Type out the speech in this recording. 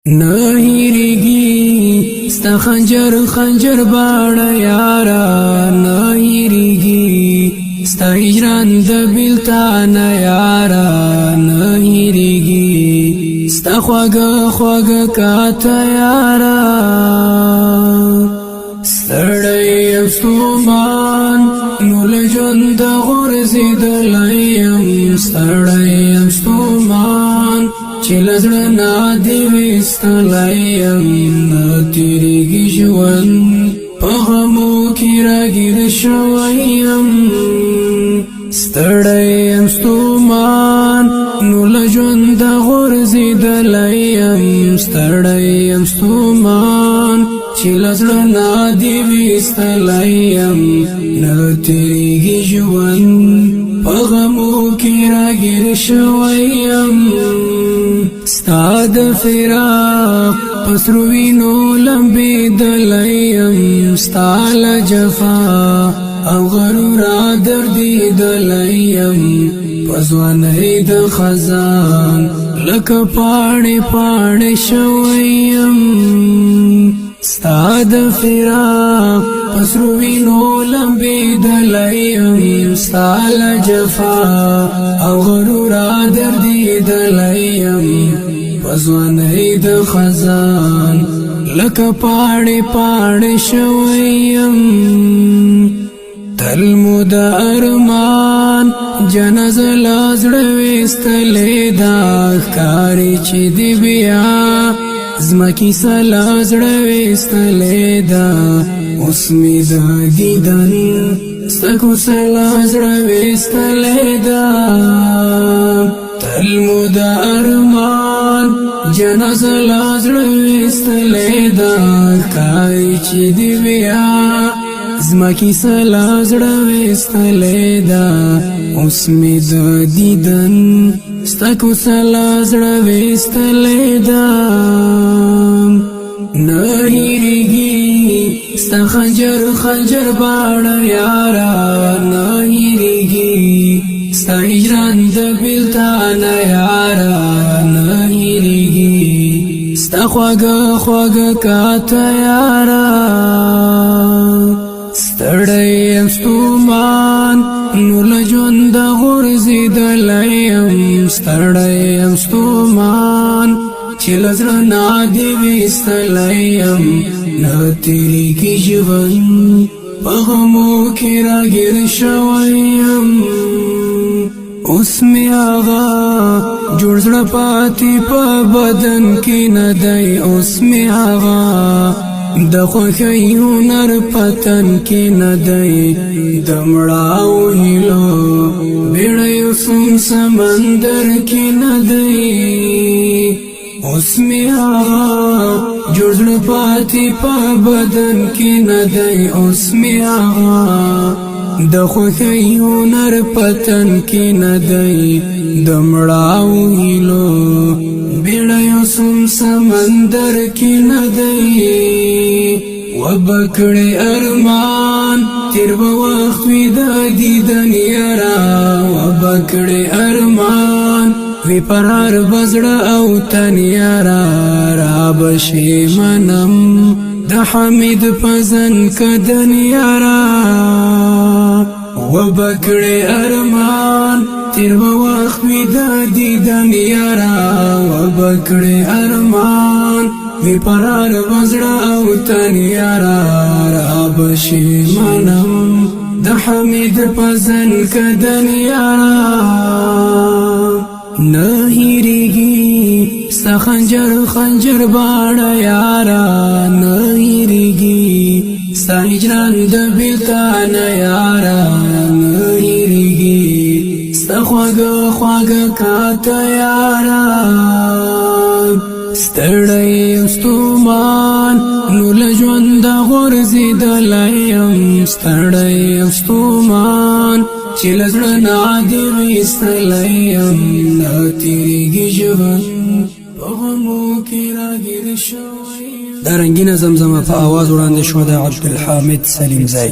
نهیریگی ستا خنجر باڑا یارا نهیریگی ستا هجران د بیلتان یارا نهیریگی ستا خواگا کاتا یارا ستړی ستومان نول ژوند غورځي دلایم ستړی ستومان چې لزړه نه دی وستلایم نه تیریږي ژوند په غمو کې راګیر شویم ستړی ستومان نول ژوند غورځي دلایم ستړی ستومان چې لزړه نه دی وستلایم نه تیریږي ژوند په غمو کې راګیر شویم ستا د فراق پسرو وینو لمبېدلی ستا له جفا او غرورا دردېدلی په ځوانۍ د خزان لکه پاڼې شویم ستا د فراق پسرو وینو لمبېدلی ستا له جفا او غرورا دردېدلی په ځوانۍ د خزان لکه پاڼې شویم تل مو د ارمان جنازه له زړه ویستلې ده ښکاري چې دی بیا زما کیسه له زړه ویستلې ده اوس مې د دیدن ستا کوڅه له زړه ویستلې ده تل مو د ارمان جنازه له زړه ویستلې ده ښکاري چې دی بیا زما کیسه له زړه ویستلې ده اوس مې د دیدن ستا کوڅه له زړه ویستلې ده نه هېرېږي ستا خنجر باڼه یاره نه هېرېږي ستا هجران د بیلتان یاره نه هېرېږي ستا خواږه کاته یاره ستړی ستومان نور له ژونده غورځېدلی یم ستړی ستومان چې له زړه نه دې ویستلی یم نه تېرېږي ژوند په غمو کې راګیر شوی یم اوس مې هغه جوړ زړه پاتې په بدن کې نه دی اوس مې هغه د خوښۍ هنر پتن کې نه دی د مړاو هیلو بیړیو سم سمندر کې نه دی اوس مې هغه جوړ زړه پاتې په بدن کې نه دی اوس مې هغه د خوښۍ هنر پتن کې نه دی د مړاو هیلو بیړیو سم سمندر کې نه دی وبکړې ارمان تیر به وخت وي د دیدن یاره وبکړې ارمان وی پرهر بزړه او تن یاره را بشي منم د حمید پزن کدن یاره وبکړې ارمان تیر به وخت وي د دیدن یاره وبکړې ارمان وی پرهر بزړه او تن یاره را بشي منم د حمید پزن کدن یاره نه هېرېږي ستا خنجر باڼه یاره نه هېرېږي ستا هجران د بیلتان یاره نه هېرېږي ستا خواږه کاته یاره ستړی ستومان نور له ژونده غورځېدلی یم ستړی ستومان چې له زړه نه دې ویستلی یم نه تېرېږي ژوند په غمو کې راګیر شوی یم دا رنګینه زمزمه په آواز وړاندې شوه د عبدالحامد سلیمزی